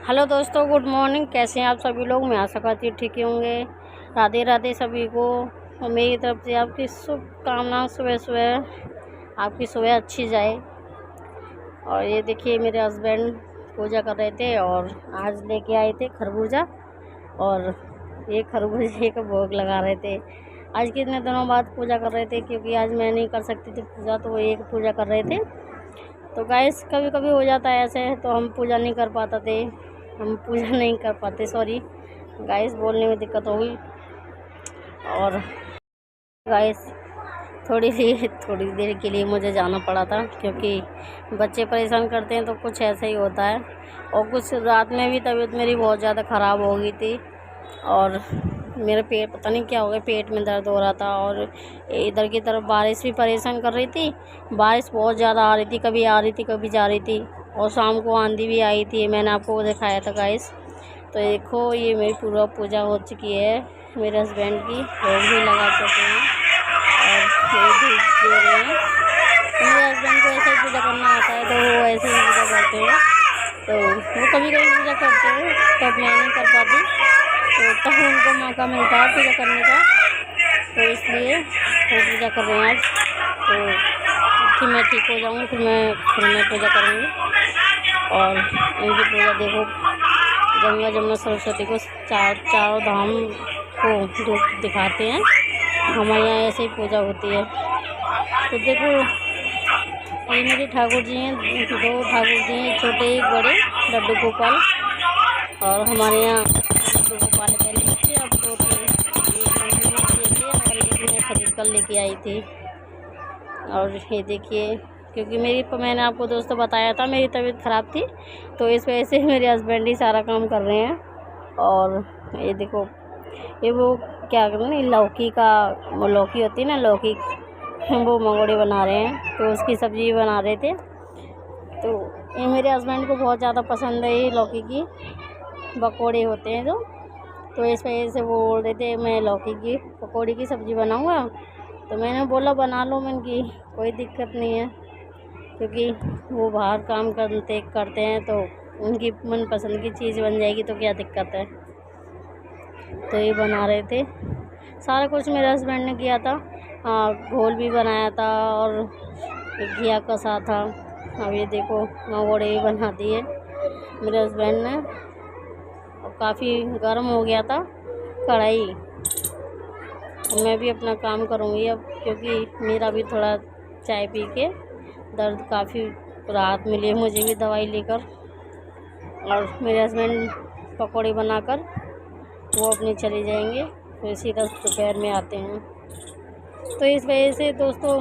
Hello दोस्तों, good morning. कैसे हैं आप सभी लोग? मैं आशा करती हूँ ठीक ही होंगे। राधे राधे सभी को। और मेरी तरफ से आपकी शुभकामनाएं, सुबह सुबह आपकी सुबह अच्छी जाए। और ये देखिए, मेरे हस्बैंड पूजा कर रहे थे और आज लेके आए थे खरबूजा, और ये खरबूजे का भोग लगा रहे थे। आज कितने दिनों बाद पूजा कर रहे थे, क्योंकि आज मैं नहीं कर सकती थी पूजा, तो वो एक पूजा कर रहे थे। तो गाइस, कभी कभी हो जाता है ऐसे, तो हम पूजा नहीं कर पाते, सॉरी गाइस, बोलने में दिक्कत हो गई। और गाइस, थोड़ी देर के लिए मुझे जाना पड़ा था, क्योंकि बच्चे परेशान करते हैं तो कुछ ऐसा ही होता है। और कुछ रात में भी तबीयत मेरी बहुत ज़्यादा ख़राब हो गई थी, और मेरे पेट पता नहीं क्या हो गया, पेट में दर्द हो रहा था। और इधर की तरफ बारिश भी परेशान कर रही थी। बारिश बहुत ज़्यादा आ रही थी, कभी आ रही थी कभी जा रही थी, और शाम को आंधी भी आई थी। मैंने आपको वो दिखाया था गाइस। तो देखो, ये मेरी पूरा पूजा हो चुकी है। मेरे हस्बैंड की भोग भी लगा चुके हैं और ये धूप दे रहे हैं। मेरे हस्बैंड को ऐसे ही पूजा करना आता है, तो वो ऐसे ही पूजा करते हैं। तो वो कभी कभी पूजा करते हैं, तब मैं नहीं कर पाती, तो तब उनको मौका मिलता है पूजा करने का, तो इसलिए वो पूजा कर रहे हैं आज। तो फिर मैं ठीक हो जाऊँगी, फिर मैं पूजा करूँगी। और इनकी पूजा देखो, गंगा जमुना सरस्वती को चारों धाम को दिखाते हैं। हमारे यहाँ ऐसे ही पूजा होती है। तो देखो, ये मेरे ठाकुर जी हैं, 2 ठाकुर जी हैं, छोटे एक बड़े, लड्डू गोपाल। और हमारे यहाँ लड्डू गोपाल पहले थे, अब 2 थे, एक मम्मी ने दिए थे और एक मैं खरीद कर लेके आई थी। और ये देखिए, क्योंकि मैंने आपको दोस्तों बताया था मेरी तबीयत ख़राब थी, तो इस वजह से मेरे हस्बैंड ही सारा काम कर रहे हैं। और ये देखो, ये वो क्या कर रहे हैं, लौकी होती है ना, लौकी, वो मंगोड़े बना रहे हैं, तो उसकी सब्ज़ी बना रहे थे। तो ये मेरे हस्बैंड को बहुत ज़्यादा पसंद है, ये लौकी की पकौड़े होते हैं जो। तो इस वजह से वो बोल रहे थे मैं लौकी की पकौड़ी की सब्ज़ी बनाऊँगा। तो मैंने बोला बना लो, मैंने की कोई दिक्कत नहीं है, क्योंकि वो बाहर काम करते हैं, तो उनकी मनपसंद की चीज़ बन जाएगी तो क्या दिक्कत है। तो ये बना रहे थे, सारा कुछ मेरे हस्बैंड ने किया था। घोल भी बनाया था और घिया कसा था। अब ये देखो, मंगोड़े भी बना दिए मेरे हस्बैंड ने। अब काफ़ी गर्म हो गया था कढ़ाई, मैं भी अपना काम करूँगी अब, क्योंकि मेरा भी थोड़ा चाय पी के दर्द काफ़ी राहत मिली है मुझे भी दवाई लेकर। और मेरे हस्बैंड पकौड़े बनाकर वो अपने चले जाएंगे, फिर सीधा दोपहर में आते हैं। तो इस वजह से दोस्तों,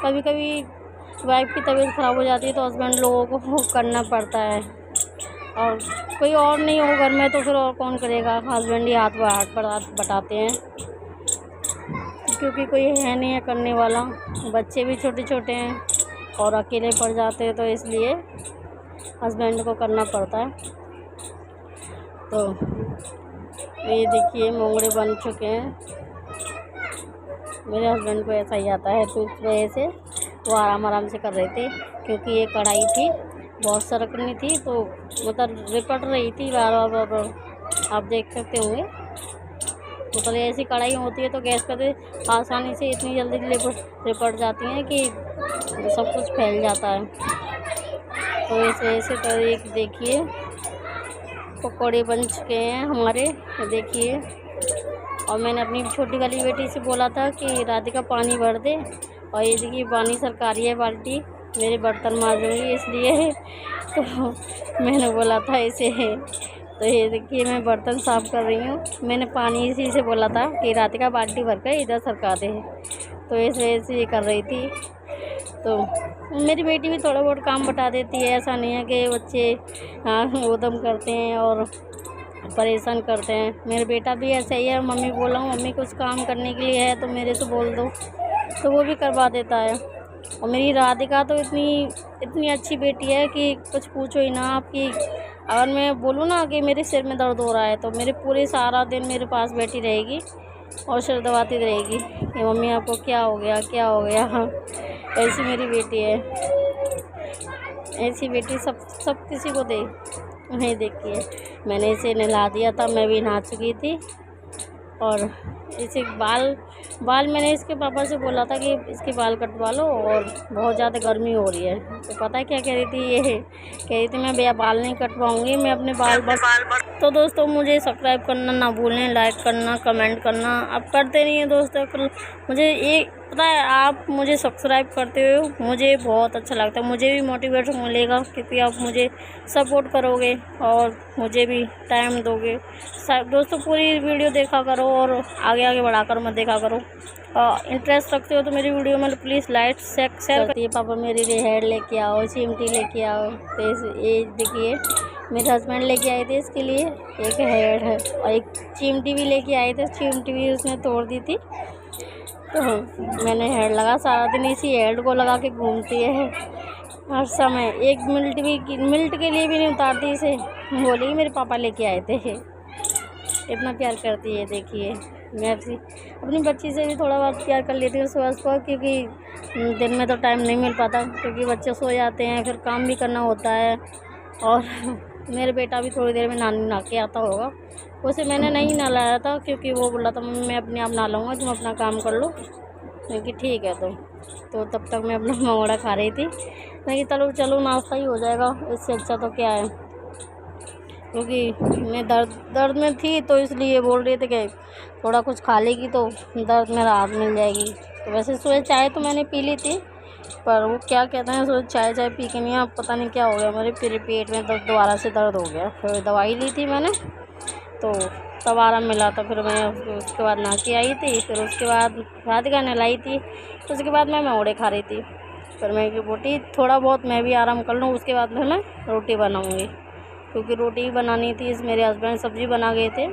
कभी कभी वाइफ की तबीयत ख़राब हो जाती है तो हस्बैंड लोगों को करना पड़ता है, और कोई और नहीं हो घर में तो फिर और कौन करेगा। हस्बैंड ही हाथ बटाते हैं, क्योंकि कोई है नहीं है करने वाला। बच्चे भी छोटे छोटे हैं और अकेले पड़ जाते हैं, तो इसलिए हस्बैंड को करना पड़ता है। तो ये देखिए, मोंगड़े बन चुके हैं। मेरे हस्बैंड को ऐसा ही आता है, तो इस वजह से वो आराम से कर रहे थे, क्योंकि ये कढ़ाई थी बहुत सरकनी थी, तो मतलब रिपट रही थी बार बार। आप देख सकते होंगे, मतलब ऐसी कढ़ाई होती है तो गैस पर आसानी से इतनी जल्दी रिपट जाती हैं कि सब कुछ फैल जाता है। तो इस वजह से, तो एक देखिए, पकौड़े बन चुके हैं हमारे, देखिए। और मैंने अपनी छोटी वाली बेटी से बोला था कि राधिका पानी भर दे, और ये देखिए पानी सरकारी है बाल्टी, मेरे बर्तन मांजूंगी इसलिए तो मैंने बोला था इसे। तो ये देखिए, मैं बर्तन साफ़ कर रही हूँ। मैंने पानी इसी से बोला था कि राधिका बाल्टी भर कर इधर सरका दे, तो इस वजह से ये कर रही थी। तो मेरी बेटी भी थोड़ा बहुत काम बता देती है, ऐसा नहीं है कि बच्चे उधम करते हैं और परेशान करते हैं। मेरा बेटा भी ऐसा ही है, मम्मी बोला हूँ मम्मी कुछ काम करने के लिए है तो मेरे से बोल दो, तो वो भी करवा देता है। और मेरी राधिका तो इतनी अच्छी बेटी है कि कुछ पूछो ही ना आपकी। अगर मैं बोलूँ ना कि मेरे सिर में दर्द हो रहा है, तो मेरे पूरे सारा दिन मेरे पास बैठी रहेगी और सिर दबाती रहेगी कि मम्मी आपको क्या हो गया क्या हो गया। ऐसी मेरी बेटी है, ऐसी बेटी सब किसी को दे। नहीं देखिए, मैंने इसे नहला दिया था, मैं भी नहा चुकी थी। और इसे बाल मैंने इसके पापा से बोला था कि इसके बाल कटवा लो, और बहुत ज़्यादा गर्मी हो रही है। तो पता है क्या कह रही थी, ये कह रही थी मैं भैया बाल नहीं कटवाऊँगी, मैं अपने बाल बस। तो दोस्तों मुझे सब्सक्राइब करना ना भूलें, लाइक करना, कमेंट करना। आप करते नहीं हैं दोस्तों। मुझे ये पता है, आप मुझे सब्सक्राइब करते हो, मुझे बहुत अच्छा लगता है, मुझे भी मोटिवेशन मिलेगा, क्योंकि आप मुझे सपोर्ट करोगे और मुझे भी टाइम दोगे। दोस्तों पूरी वीडियो देखा करो और आगे बढ़ाकर मत देखा करो। इंटरेस्ट रखते हो तो मेरी वीडियो में प्लीज़ लाइक शेयर करती है। पापा मेरे लिए हेड लेके आओ, चिमटी लेके आओ। तो ये देखिए मेरे हस्बैंड लेके आए थे इसके लिए एक हेड है, और एक चिमटी भी लेके आए थे। चिमटी भी उसने तोड़ दी थी, तो मैंने हेड लगा। सारा दिन इसी हेड को लगा के घूमती है हर समय। एक मिनट के लिए भी नहीं उतारती इसे। बोली मेरे पापा लेके आए थे, इतना प्यार करती है। देखिए मैं अपनी बच्ची से भी थोड़ा बहुत प्यार कर लेती हूँ सुबह सुबह, क्योंकि दिन में तो टाइम नहीं मिल पाता, क्योंकि बच्चे सो जाते हैं, फिर काम भी करना होता है। और मेरा बेटा भी थोड़ी देर में नहा के आता होगा। उसे मैंने नहीं नहलाया था, क्योंकि वो बोला था मैं अपने आप नहा लूँगा, तुम अपना काम कर लो। क्योंकि ठीक है। तो तब तक मैं अपना मंगोड़ा खा रही थी। मैं कि चलो नाश्ता ही हो जाएगा, इससे अच्छा तो क्या है। क्योंकि मैं दर्द में थी, तो इसलिए बोल रही थी कि थोड़ा कुछ खा लेगी तो दर्द में राहत मिल जाएगी। तो वैसे सुबह चाय तो मैंने पी ली थी, पर वो क्या कहते हैं, सुबह चाय पी के नहीं, अब पता नहीं क्या हो गया, मेरे पेट में दर्द दोबारा से दर्द हो गया। फिर दवाई ली थी मैंने, तो तब आराम मिला था। फिर मैं उसके बाद नहा के आई थी, फिर उसके बाद राधिका नहलाई थी, तो उसके बाद मैं मंगोड़े खा रही थी। फिर मैं की रोटी थोड़ा बहुत मैं भी आराम कर लूँ, उसके बाद फिर मैं रोटी बनाऊँगी, क्योंकि रोटी ही बनानी थी। मेरे हस्बैंड सब्ज़ी बना गए थे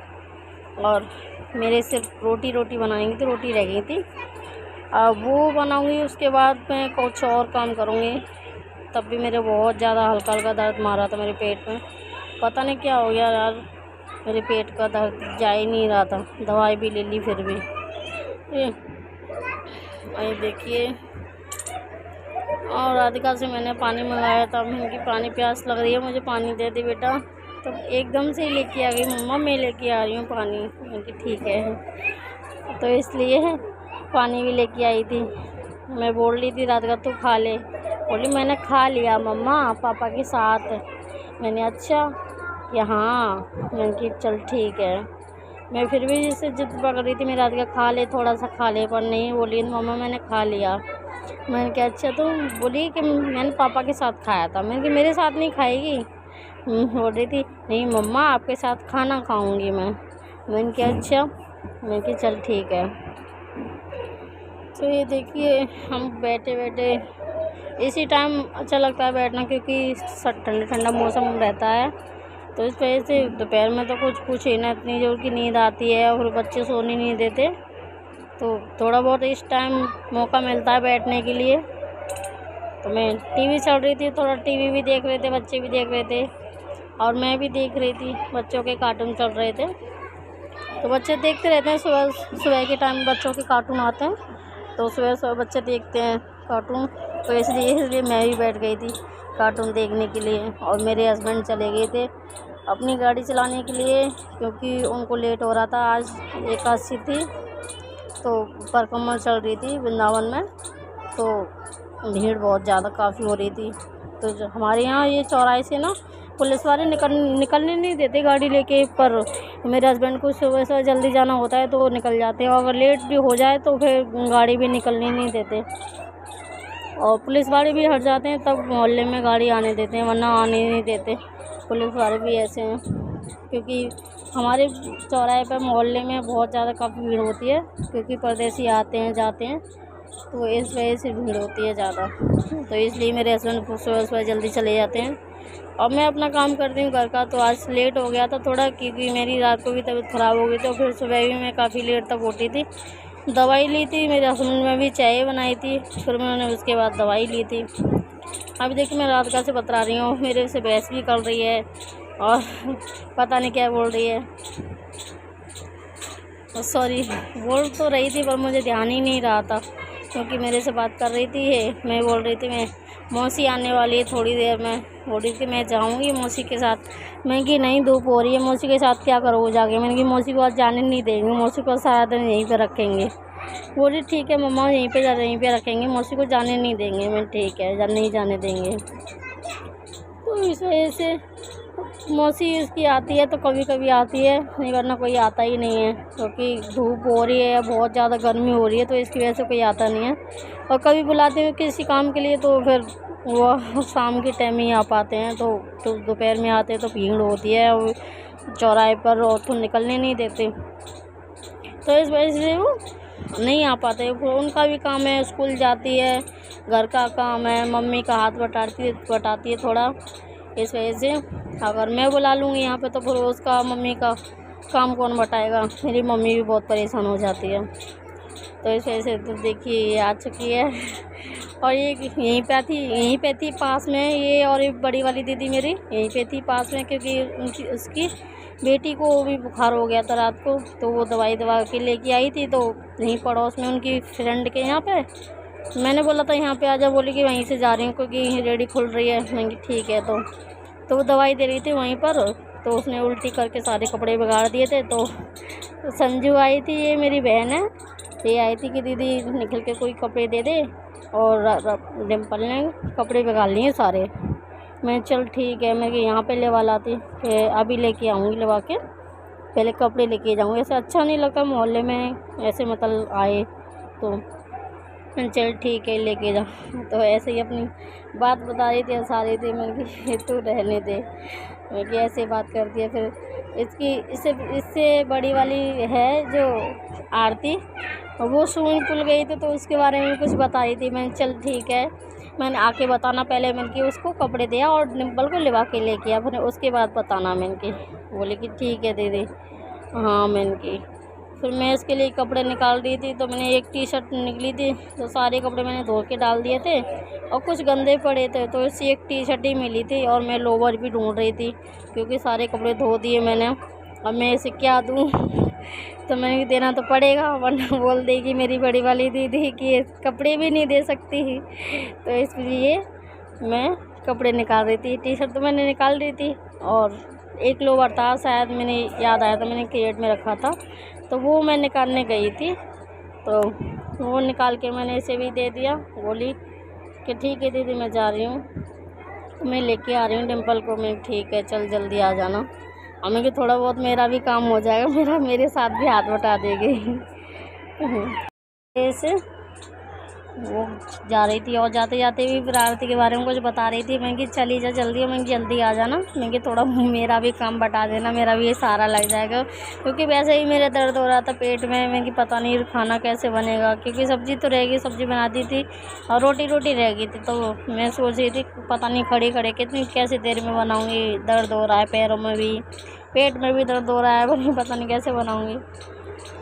और मेरे सिर्फ रोटी बनानी थी, रोटी रह गई थी। अब वो बनाऊँगी, उसके बाद मैं कुछ और काम करूँगी। तब भी मेरे बहुत ज़्यादा हल्का दर्द मारा था मेरे पेट में। पता नहीं क्या हो गया यार, मेरे पेट का दर्द जा ही नहीं रहा था। दवाई भी ले ली फिर भी। ये देखिए, और राधिका से मैंने पानी मंगाया था। मैंने पानी प्यास लग रही है, मुझे पानी दे दे बेटा। तो एकदम से ही लेके आ गई, मम्मा मैं लेके आ रही हूँ पानी। मैंने ठीक है, तो इसलिए पानी भी लेके आई थी। मैं बोल रही थी राधिका तू खा ले, बोली मैंने खा लिया मम्मा पापा के साथ। मैंने अच्छा कि हाँ, मैंने कि चल ठीक है। मैं फिर भी जिससे जिद पकड़ रही थी, मेरी राधिका खा ले, थोड़ा सा खा ले, पर नहीं, बोली मम्मा मैंने खा लिया। मैंने कहा अच्छा, तो बोली कि मैंने पापा के साथ खाया था। मैंने कि मेरे साथ नहीं खाएगी। बोल रही थी नहीं मम्मा आपके साथ खाना खाऊंगी मैं। मैंने कहा अच्छा। मैंने कहा चल ठीक है। तो ये देखिए हम बैठे इसी टाइम अच्छा लगता है बैठना, क्योंकि ठंडा मौसम रहता है। तो इस वजह से दोपहर में तो कुछ ही ना, इतनी जोर की नींद आती है और बच्चे सोने नहीं देते। तो थोड़ा बहुत इस टाइम मौका मिलता है बैठने के लिए। तो मैं टीवी चल रही थी, थोड़ा टीवी भी देख रहे थे, बच्चे भी देख रहे थे और मैं भी देख रही थी। बच्चों के कार्टून चल रहे थे, तो बच्चे देखते रहते हैं। सुबह के टाइम बच्चों के कार्टून आते हैं, तो सुबह बच्चे देखते हैं कार्टून। तो इसलिए मैं भी बैठ गई थी कार्टून देखने के लिए। और मेरे हस्बैंड चले गए थे अपनी गाड़ी चलाने के लिए, क्योंकि उनको लेट हो रहा था। आज एकादशी थी, तो परिक्रमा चल रही थी वृंदावन में, तो भीड़ बहुत ज़्यादा काफ़ी हो रही थी। तो हमारे यहाँ ये चौराहे से ना पुलिस वाले निकलने नहीं देते गाड़ी लेके, पर मेरे हस्बैंड को सुबह जल्दी जाना होता है तो निकल जाते हैं। और अगर लेट भी हो जाए तो फिर गाड़ी भी निकलने नहीं देते, और पुलिस वाले भी हट जाते हैं, तब मोहल्ले में गाड़ी आने देते हैं, वरना आने नहीं देते। पुलिस वाले भी ऐसे हैं, क्योंकि हमारे चौराहे पर मोहल्ले में बहुत ज़्यादा काफ़ी भीड़ होती है, क्योंकि परदेसी आते हैं जाते हैं, तो इस वजह से भीड़ होती है ज़्यादा। तो इसलिए मेरे हस्बैंड सुबह जल्दी चले जाते हैं और मैं अपना काम करती हूँ घर का। तो आज लेट हो गया था थोड़ा, क्योंकि मेरी रात को भी तबीयत ख़राब हो गई, तो फिर सुबह भी मैं काफ़ी लेट तक उठी थी। दवाई ली थी, मेरे हस्बैंड में भी चाय बनाई थी, फिर मैंने उसके बाद दवाई ली थी। अभी देखिए मैं राधिका से बता रही हूँ, मेरे से बहस भी कर रही है और पता नहीं क्या बोल रही है। सॉरी, बोल तो रही थी पर मुझे ध्यान ही नहीं रहा था, क्योंकि मेरे से बात कर रही थी। मैं बोल रही थी मैं मौसी आने वाली है थोड़ी देर में, बोली कि मैं जाऊंगी मौसी के साथ। मैं कि नहीं धूप हो रही है, मौसी के साथ क्या करोगे जाके। मैंने कि मौसी को आज जाने नहीं देंगे, मौसी को सारा दिन यहीं पे रखेंगे। बोली ठीक है मम्मा यहीं पे रखेंगे, मौसी को जाने नहीं देंगे। मैं ठीक है नहीं जाने देंगे। तो इस वजह से मौसी इसकी आती है तो कभी कभी आती है, नहीं वरना कोई आता ही नहीं है, क्योंकि धूप हो रही है, बहुत ज़्यादा गर्मी हो रही है, तो इसकी वजह से कोई आता नहीं है। और कभी बुलाते हैं किसी काम के लिए तो फिर वो शाम के टाइम ही आ पाते हैं, तो दोपहर में आते हैं तो भीड़ होती है और चौराहे पर, और तो निकलने नहीं देते, तो इस वजह से वो नहीं आ पाते। उनका भी काम है, स्कूल जाती है, घर का काम है, मम्मी का हाथ बटाती है थोड़ा। इस वजह से अगर मैं बुला लूँगी यहाँ पे तो फिर उसका मम्मी का काम कौन बटाएगा। मेरी मम्मी भी बहुत परेशान हो जाती है, तो इस वजह से तो देखिए ये आ चुकी है। और ये यहीं पे थी पास में, ये और ये बड़ी वाली दीदी मेरी यहीं पे थी पास में, क्योंकि उसकी बेटी को भी बुखार हो गया था रात को, तो वो दवाई दवा के लेके आई थी। तो यहीं पड़ोस में उनकी फ्रेंड के यहाँ पे, मैंने बोला था यहाँ पे आ जा, बोली कि वहीं से जा रही हूँ क्योंकि रेडी खुल रही है। मैंने ठीक है। तो वो दवाई दे रही थी वहीं पर, तो उसने उल्टी करके सारे कपड़े बिगाड़ दिए थे। तो संजू आई थी, ये मेरी बहन है, ये आई थी कि दीदी निकल के कोई कपड़े दे दे, और डिम्पल ने कपड़े बिगाड़ लिए सारे। मैं चल ठीक है, मैं यहाँ पे लेवा लाती, कि अभी लेके आऊँगी, लेवा के पहले कपड़े लेके जाऊँगी। ऐसे अच्छा नहीं लगता मोहल्ले में ऐसे मतलब आए, तो चल ठीक है लेके जा। तो ऐसे ही अपनी बात बता रही थी, हंसा रही थी। मैंने कि तू रहने दे, मैं कि ऐसे बात करती है। फिर इससे बड़ी वाली है जो आरती, वो स्विमिंग पूल गई थी तो उसके बारे में कुछ बता रही थी। मैंने चल ठीक है, मैंने आके बताना पहले। मैंने कि उसको कपड़े दिया और डिम्पल को लिवा के लेके आ, फिर उसके बाद बताना। मैंने कि बोले कि ठीक है दीदी। हाँ मैंने कि फिर मैं इसके लिए कपड़े निकाल रही थी, तो मैंने एक टी शर्ट निकली थी, तो सारे कपड़े मैंने धो के डाल दिए थे और कुछ गंदे पड़े थे, तो इसी एक टी शर्ट ही मिली थी। और मैं लोवर भी ढूंढ रही थी क्योंकि सारे कपड़े धो दिए मैंने। अब मैं इसे क्या दूँ तो मैंने देना तो पड़ेगा, वरना बोल देगी मेरी बड़ी वाली दीदी कि कपड़े भी नहीं दे सकती। तो इसलिए मैं कपड़े निकाल रही थी। टी शर्ट तो मैंने निकाल रही थी, और एक लोवर था शायद, मैंने याद आया था, मैंने क्रेट में रखा था, तो वो मैं निकालने गई थी, तो वो निकाल के मैंने इसे भी दे दिया। बोली कि ठीक है दीदी मैं जा रही हूँ, मैं लेके आ रही हूँ डिम्पल को। मैं ठीक है चल जल्दी आ जाना। और मैं कि थोड़ा बहुत मेरा भी काम हो जाएगा, मेरे साथ भी हाथ बटा देगी। ऐसे वो जा रही थी, और जाते जाते भी फिर आरती के बारे में कुछ बता रही थी। मैं कि चली जा जल्दी, मैं जल्दी आ जाना, मैं कि थोड़ा मेरा भी काम बता देना, मेरा भी ये सहारा लग जाएगा, क्योंकि वैसे ही मेरा दर्द हो रहा था पेट में। मैं कि पता नहीं खाना कैसे बनेगा, क्योंकि सब्ज़ी तो रहेगी, सब्ज़ी बना दी थी और रोटी रह गई थी। तो मैं सोच रही थी पता नहीं खड़े खड़े कितनी कैसी देर में बनाऊँगी, दर्द हो रहा है पैरों में भी, पेट में भी दर्द हो रहा है, पता नहीं कैसे बनाऊँगी।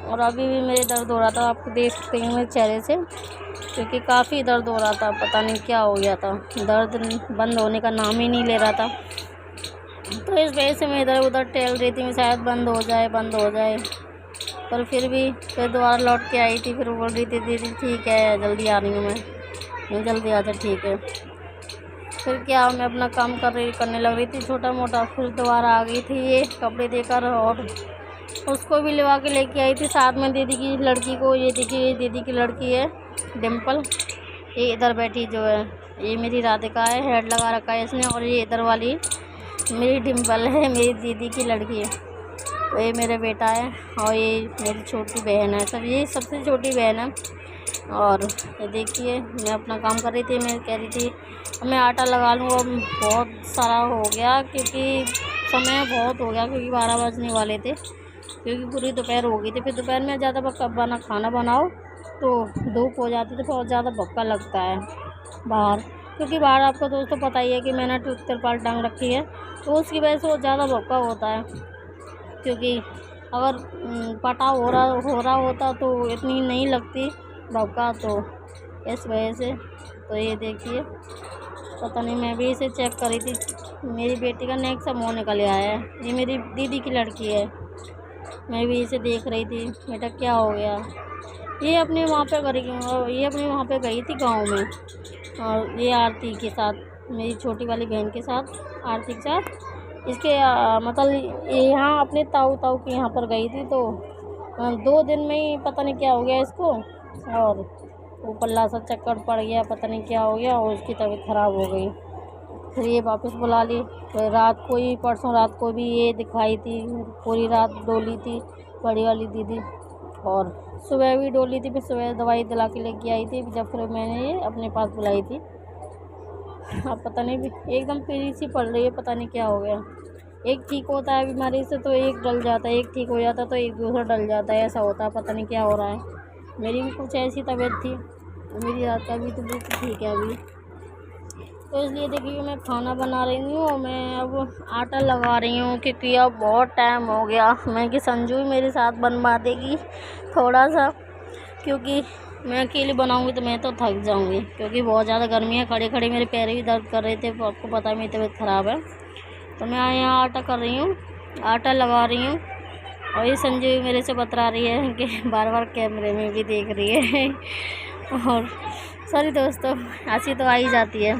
और अभी भी मेरे दर्द हो रहा था, आपको देख सकते हैं मेरे चेहरे से, क्योंकि काफ़ी दर्द हो रहा था, पता नहीं क्या हो गया था, दर्द बंद होने का नाम ही नहीं ले रहा था। तो इस वजह से मैं इधर उधर टहल रही थी, मैं शायद बंद हो जाए, पर फिर भी फिर दोबारा लौट के आई थी। फिर बोल रही थी दीदी ठीक है जल्दी आ रही हूँ मैं जल्दी आ जा ठीक है। फिर क्या मैं अपना काम करने लग रही थी छोटा मोटा, फिर दोबारा आ गई थी ये कपड़े देकर, और उसको भी लिवा के लेके आई थी साथ में दीदी की लड़की को। ये देखिए ये दीदी की लड़की है डिम्पल, ये इधर बैठी जो है ये मेरी राधिका है, हेड लगा रखा है इसने, और ये इधर वाली मेरी डिम्पल है, मेरी दीदी की लड़की है। तो ये मेरा बेटा है, और ये मेरी छोटी बहन है, सब ये सबसे छोटी बहन है। और ये देखिए मैं अपना काम कर रही थी, मैं कह रही थी मैं आटा लगा लूँ, अब बहुत सारा हो गया क्योंकि समय बहुत हो गया, क्योंकि 12 बजने वाले थे, क्योंकि पूरी दोपहर हो गई थी। फिर दोपहर में ज़्यादा खाना बनाओ तो धूप हो जाती है, तो बहुत ज़्यादा भक्का लगता है बाहर, क्योंकि बाहर आपको दोस्तों पता ही है कि मैंने तिरपाल टांग रखी है, तो उसकी वजह से वो ज़्यादा भक्का होता है। क्योंकि अगर पटाव हो रहा होता तो इतनी नहीं लगती भक्का, तो इस वजह से। तो ये देखिए पता नहीं, मैं भी इसे चेक कर रही थी, मेरी बेटी का नेक सा मुँह निकल आया है, ये मेरी दीदी की लड़की है, मैं भी इसे देख रही थी बेटा क्या हो गया। ये अपने वहाँ पे ये अपने वहाँ पे गई थी गांव में, और ये आरती के साथ, मेरी छोटी वाली बहन के साथ, आरती के साथ इसके मतलब ये यहाँ अपने ताऊ ताऊ के यहाँ पर गई थी। तो 2 दिन में ही पता नहीं क्या हो गया इसको, और वो पल्ला सा चक्कर पड़ गया, पता नहीं क्या हो गया, और उसकी तबीयत ख़राब हो गई। फिर ये वापस बुला ली। फिर रात को ही, परसों रात को भी ये दिखाई थी, पूरी रात डोली थी बड़ी वाली दीदी, और सुबह भी डोली थी। फिर सुबह दवाई दिला के लेके आई थी, जब फिर मैंने ये अपने पास बुलाई थी। अब पता नहीं, भी एकदम पीली सी पड़ रही है, पता नहीं क्या हो गया। एक ठीक होता है बीमारी से तो एक डल जाता है, एक ठीक हो जाता है तो एक दूसरा डल जाता है, ऐसा होता है, पता नहीं क्या हो रहा है। मेरी भी कुछ ऐसी तबीयत थी, मेरी रात का भी तो बिल्कुल ठीक है अभी। तो इसलिए देखिए मैं खाना बना रही हूँ, और मैं अब आटा लगा रही हूँ, क्योंकि अब बहुत टाइम हो गया। मैं कि संजू भी मेरे साथ बनवा देगी थोड़ा सा, क्योंकि मैं अकेले बनाऊँगी तो मैं तो थक जाऊँगी, क्योंकि बहुत ज़्यादा गर्मी है। खड़े खड़े मेरे पैर भी दर्द कर रहे थे, तो आपको पता है मेरी तबीयत ख़राब है। तो मैं यहाँ आटा कर रही हूँ, आटा लगा रही हूँ, और ये संजू भी मेरे से बतरा रही है कि बार बार कैमरे में भी देख रही है। और सॉरी दोस्तों, हंसी तो आ ही जाती है,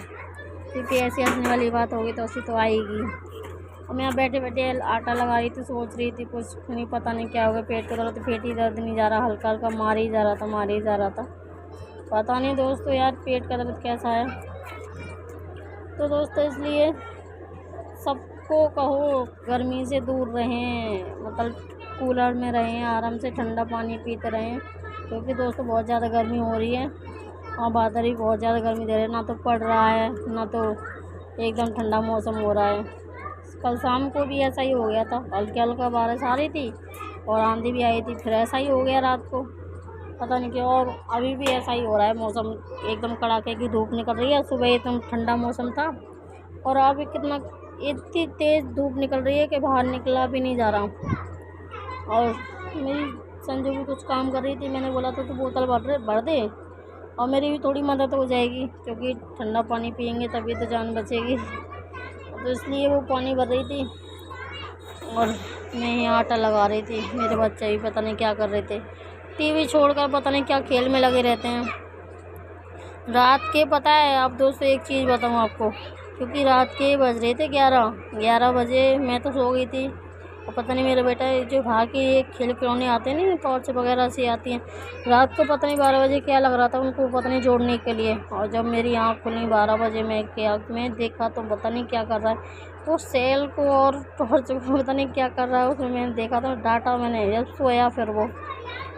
क्योंकि ऐसी हंसने वाली बात होगी तो हंसी तो आएगी। और मैं यहाँ बैठे बैठे आटा लगा रही थी, सोच रही थी कुछ नहीं, पता नहीं क्या हो गया, पेट का दर्द, पेट ही दर्द नहीं जा रहा, हल्का हल्का मार ही जा रहा था, मार ही जा रहा था, पता नहीं दोस्तों यार पेट का दर्द कैसा है। तो दोस्तों इसलिए सबको कहो गर्मी से दूर रहें, मतलब कूलर में रहें, आराम से ठंडा पानी पीते रहें, क्योंकि दोस्तों बहुत ज़्यादा गर्मी हो रही है, और बादल भी बहुत ज़्यादा गर्मी दे रहे हैं, ना तो पड़ रहा है ना तो एकदम ठंडा मौसम हो रहा है। कल शाम को भी ऐसा ही हो गया था, हल्की हल्का बारिश आ रही थी और आंधी भी आई थी, फिर ऐसा ही हो गया रात को, पता नहीं क्यों। और अभी भी ऐसा ही हो रहा है, मौसम एकदम कड़ाके की धूप निकल रही है। सुबह एकदम ठंडा मौसम था, और अभी कितना इतनी तेज़ धूप निकल रही है कि बाहर निकला भी नहीं जा रहा। और मेरी संजू भी कुछ काम कर रही थी, मैंने बोला था तो बोतल भर दे, और मेरी भी थोड़ी मदद हो जाएगी, क्योंकि ठंडा पानी पियेंगे तभी तो जान बचेगी। तो इसलिए वो पानी भर रही थी, और मैं यहाँ आटा लगा रही थी। मेरे बच्चे भी पता नहीं क्या कर रहे थे, टीवी छोड़कर पता नहीं क्या खेल में लगे रहते हैं रात के। पता है आप दोस्तों, एक चीज़ बताऊँ आपको, क्योंकि रात के बज रहे थे 11 बजे, मैं तो सो गई थी। और पता नहीं मेरा बेटा जो बाहर के खेल खिलौने आते हैं ना, टॉर्च वगैरह से आती हैं, रात को पता नहीं 12 बजे क्या लग रहा था उनको, पता नहीं जोड़ने के लिए। और जब मेरी आँख खुली 12 बजे, मैं देखा तो पता नहीं क्या कर रहा है वो सेल को और टॉर्च को, पता नहीं क्या कर रहा है उसमें। मैंने देखा तो डांटा मैंने, जब सोया फिर वो,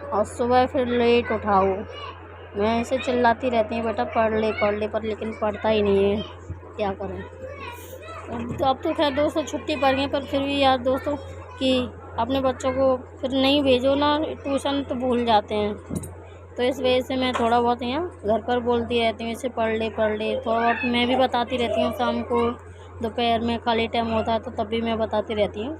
और सुबह फिर लेट उठा वो। मैं ऐसे चिल्लाती रहती हूँ बेटा पढ़ ले, पर लेकिन पढ़ता ही नहीं है, क्या करें। तो अब तो खैर दोस्तों छुट्टी पड़ गई, पर फिर भी यार दोस्तों कि अपने बच्चों को फिर नहीं भेजो ना ट्यूशन तो भूल जाते हैं। तो इस वजह से मैं थोड़ा बहुत यहाँ घर पर बोलती रहती हूँ, इसे पढ़ ले। थोड़ा बहुत मैं भी बताती रहती हूँ, शाम को दोपहर में खाली टाइम होता है तो तब भी मैं बताती रहती हूँ।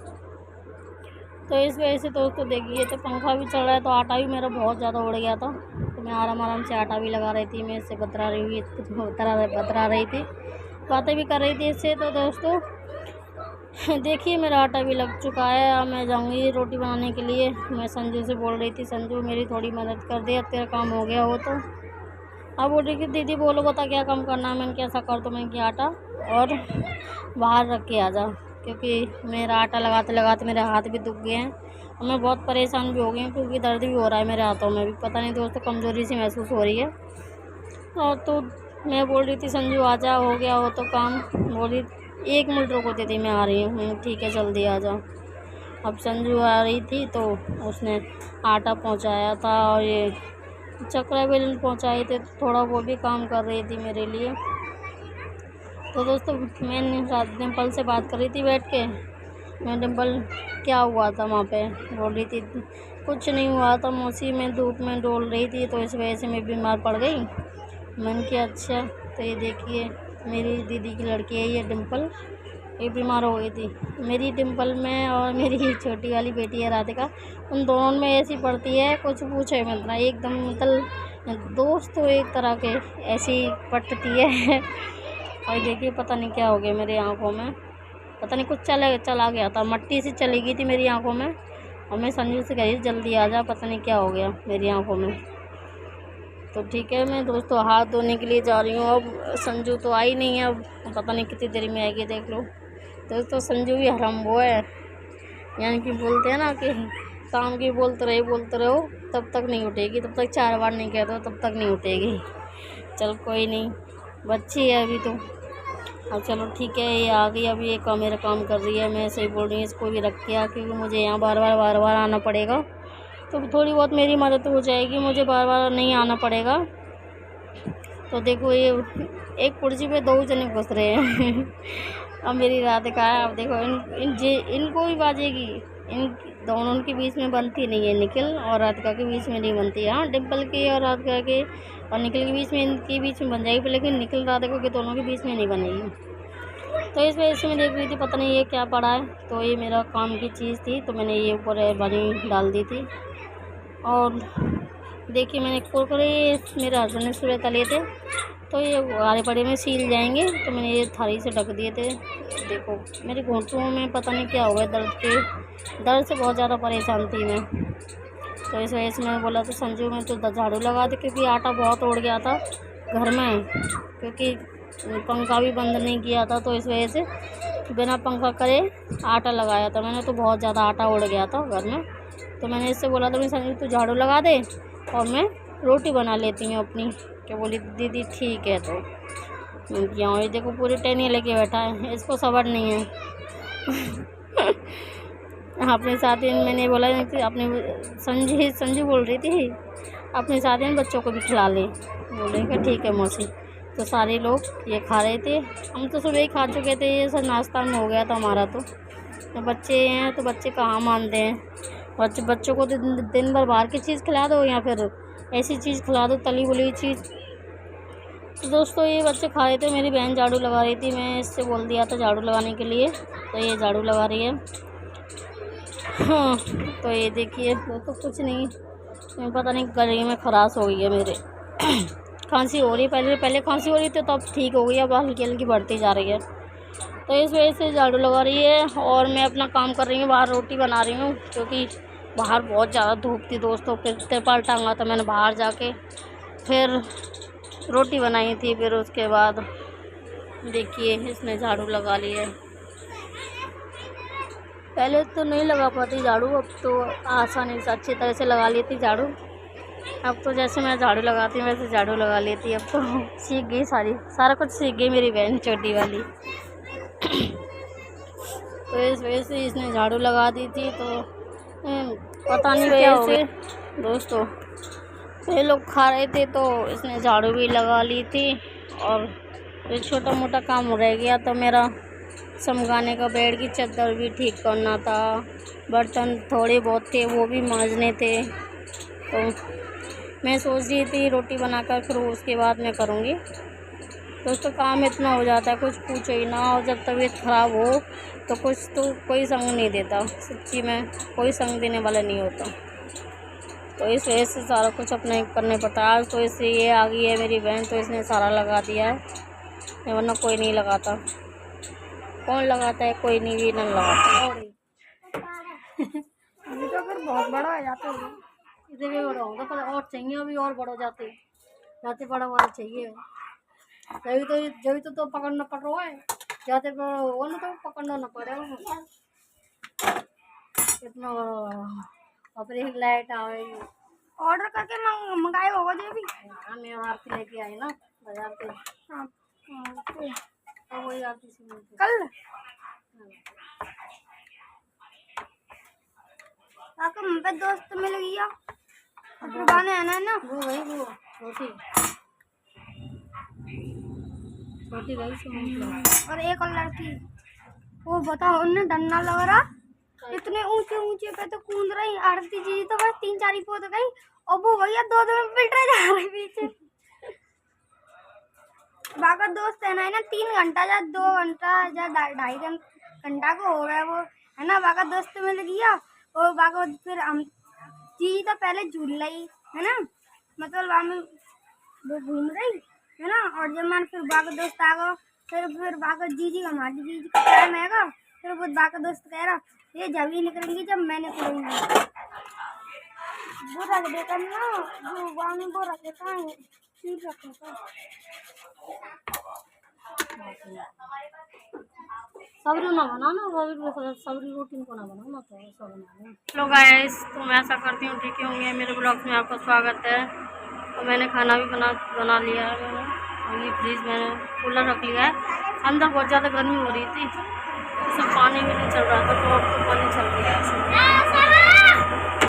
तो इस वजह से दोस्तों देखिए, तो पंखा भी चल रहा है, तो आटा भी मेरा बहुत ज़्यादा उड़ गया था, तो मैं आराम से आटा भी लगा रही थी। मैं इससे बतरा रही थी, बातें भी कर रही थी इससे। तो दोस्तों देखिए मेरा आटा भी लग चुका है, अब मैं जाऊंगी रोटी बनाने के लिए। मैं संजू से बोल रही थी, संजू मेरी थोड़ी मदद कर दे, अब तेरा काम हो गया हो तो। अब बोल रही थी दीदी बोलो बता क्या काम करना है। मैंने कैसा कर दो, मैंने किया आटा और बाहर रख के आ जा, क्योंकि मेरा आटा लगाते लगाते मेरे हाथ भी दुख गए हैं, और मैं बहुत परेशान भी हो गई हूँ, क्योंकि दर्द भी हो रहा है मेरे हाथों में भी, पता नहीं दोस्तों कमज़ोरी सी महसूस हो रही है। और तो मैं बोल रही थी संजू आ जा, हो गया हो तो काम। बोली 1 मिनट रुको दीदी मैं आ रही हूँ। ठीक है जल्दी आ जाओ। अब संजू आ रही थी तो उसने आटा पहुँचाया था, और ये चक्रा बेलन पहुँचाए थे, थोड़ा वो भी काम कर रही थी मेरे लिए। तो दोस्तों मैंने डिम्पल से बात कर रही थी बैठ के। मैं डिम्पल क्या हुआ था वहाँ पे, बोल रही थी कुछ नहीं हुआ था मौसी, मैं धूप में डोल रही थी तो इस वजह से मैं बीमार पड़ गई। मैंने किया अच्छा। तो ये देखिए मेरी दीदी की लड़की है ये डिम्पल, ये बीमार हो गई थी। मेरी डिम्पल में और मेरी छोटी वाली बेटी है राधिका, उन दोनों में ऐसी पड़ती है कुछ पूछे मत ना, एकदम मतलब दोस्त तो एक तरह के ऐसी पटती है। और देखिए पता नहीं क्या हो गया मेरी आंखों में, पता नहीं कुछ चला गया था, मट्टी सी चली गई थी मेरी आंखों में। और मैं संजू से कही जल्दी आ जा, पता नहीं क्या हो गया मेरी आंखों में। तो ठीक है, मैं दोस्तों हाथ धोने के लिए जा रही हूँ। अब संजू तो आई नहीं है, अब पता नहीं कितनी देर में आएगी, देख लो दोस्तों। संजू भी हराम वो है, यानी कि बोलते हैं ना कि काम की बोलते रहो तब तक नहीं उठेगी, तब तक 4 बार नहीं कह दो तब तक नहीं उठेगी। चल कोई नहीं, बच्ची है अभी तो। अब चलो ठीक है, ये आ गई, अभी ये मेरा काम कर रही है। मैं ऐसे ही बोल रही हूँ इसको भी रख के, क्योंकि मुझे यहाँ बार बार आना पड़ेगा, तो थोड़ी बहुत मेरी मदद हो जाएगी, मुझे बार बार नहीं आना पड़ेगा। तो देखो ये एक कुर्सी पे 2 जने घुस रहे हैं। अब मेरी राधिका है, अब देखो इनको भी बाजेगी। इन दोनों के बीच में बनती नहीं है, निखिल और राधिका के बीच में नहीं बनती है। हाँ, डिम्पल के और राधिका के और निखिल के बीच में, इनके बीच में बन जाएगी, लेकिन निखिल राधिका के दोनों के बीच में नहीं बनेगी। तो इस वजह से मैं देख रही थी, पता नहीं ये क्या पड़ा है। तो ये मेरा काम की चीज़ थी, तो मैंने ये ऊपर बनी डाल दी थी। और देखिए मैंने कुरकुरे मेरे हस्बैंड ने सुबह तले थे, तो ये आरे पड़े में सील जाएंगे, तो मैंने ये थाली से ढक दिए थे। देखो मेरे घुटनों में पता नहीं क्या हुआ है, दर्द से बहुत ज़्यादा परेशान थी मैं। तो इस वजह से मैंने बोला तो संजू में तो झाड़ू लगा दे, क्योंकि आटा बहुत उड़ गया था घर में, क्योंकि पंखा भी बंद नहीं किया था। तो इस वजह से बिना पंखा करे आटा लगाया था मैंने, तो बहुत ज़्यादा आटा उड़ गया था घर में। तो मैंने इससे बोला था, मैं संजू तू झाड़ू लगा दे और मैं रोटी बना लेती हूँ अपनी। क्या बोली दीदी ठीक है। तो क्या ये देखो पूरी टेनिया लेके बैठा है, इसको सबर नहीं है। अपने साथ ही मैंने बोला कि अपने संजू बोल रही थी अपने साथ ही बच्चों को भी खिला ले, बोले ठीक है मौसी। तो सारे लोग ये खा रहे थे, हम तो सुबह ही खा चुके थे, ये सब नाश्ता में हो गया था हमारा। तो बच्चे हैं तो बच्चे कहाँ मानते हैं, बच्चों को दिन भर बाहर की चीज़ खिला दो या फिर ऐसी चीज़ खिला दो, तली बुली चीज़। तो दोस्तों ये बच्चे खा रहे थे, मेरी बहन झाड़ू लगा रही थी, मैं इससे बोल दिया था झाड़ू लगाने के लिए, तो ये झाड़ू लगा रही है। हाँ तो ये देखिए, तो कुछ नहीं, पता नहीं गले में खराश हो गई है मेरे। खांसी हो रही है, पहले खांसी हो रही थी, तो अब ठीक हो गई, अब हल्की हल्की बढ़ती जा रही है। तो इस वजह से झाड़ू लगा रही है और मैं अपना काम कर रही हूँ, बाहर रोटी बना रही हूँ, क्योंकि बाहर बहुत ज़्यादा धूप थी दोस्तों। फिर तिरपाल टांगा था मैंने बाहर जाके, फिर रोटी बनाई थी, फिर उसके बाद देखिए इसने झाड़ू लगा ली है। पहले तो नहीं लगा पाती झाड़ू, अब तो आसानी से अच्छी तरह से लगा लेती झाड़ू। अब तो जैसे मैं झाड़ू लगाती हूँ वैसे झाड़ू लगा लेती, अब तो सीख गई, सारा कुछ सीख गई मेरी बहन छोटी वाली। तो इस वजह से इसने झाड़ू लगा दी थी, तो पता नहीं क्या हो गया दोस्तों। ये लोग खा रहे थे तो इसने झाड़ू भी लगा ली थी, और ये छोटा मोटा काम रह गया तो मेरा समगाने का, बेड की चादर भी ठीक करना था, बर्तन थोड़े बहुत थे वो भी मांजने थे। तो मैं सोच रही थी रोटी बनाकर फिर उसके बाद मैं करूँगी। दोस्तों काम इतना हो जाता है कुछ पूछो ही ना, और जब तबीयत ख़राब हो तो कोई संग नहीं देता, सच्ची में कोई संग देने वाला नहीं होता। तो इस वजह से सारा कुछ अपने करने पड़ता है। आज तो इससे ये आ गई है मेरी बहन, तो इसने सारा लगा दिया है, वरना कोई नहीं लगाता। कौन लगाता है, कोई नहीं भी नहीं लगाता। अभी तो फिर बहुत बड़ा हो जाता है, इसे भी बड़ा होगा पर और चाहिए, अभी और बड़ा हो जाते बड़ा वाला चाहिए। जब तो पकड़ना पड़ रहा है, जाते बड़ा होगा ना तो पकड़ना ना पड़ेगा। कितना अपनी लाइट आएगी, ऑर्डर करके मंगाए होगा जो भी। हाँ मैं आरती लेके आई ना बाजार पे। हाँ तो वही आरती से कल आपको मुझे दोस्त मिल गया, दुकान है ना वो वही वो छोटी गई और एक और लड़की, वो बताओ उन्हें डंडा लग रहा, इतने ऊंचे ऊंचे पे तो कूद रही। आरती जी तो बस 3-4 ही कूद गई, और वो भैया 2 में पिट रहे जा रहे पीछे। बाका दोस्त है ना 3 घंटा या 2 घंटा या 2.5 घंटा को हो गया वो, है ना। बाका दोस्त मिल गया और बाका फिर हम जी तो पहले झूल रही है ना, मतलब वहाँ में वो घूम रही है ना। और जब मैंने फिर बाका दोस्त आ गया, फिर बाका जी हमारी जी का टाइम आएगा, फिर वो बाका दोस्त कह रहा ये जब ही निकलेंगी जब मैंने करूँगी। वो रख देता ना, जो वाने वो रख देता है, चीज रखता है। सब्री ना बनाना, सब्री रोटी को ना बनाना, तो ऐसा बनाना। हेलो गाइस, तो मैं ऐसा करती हूँ, ठीक होंगे। मेरे ब्लॉग में आपका स्वागत है। तो मैंने खाना भी बना लिया है मैंने, और ये फ्रिज मैंने कूलर रख लिया है। अंदर बहुत ज़्यादा गर्मी हो रही थी, सब पानी भी नहीं चल रहा था,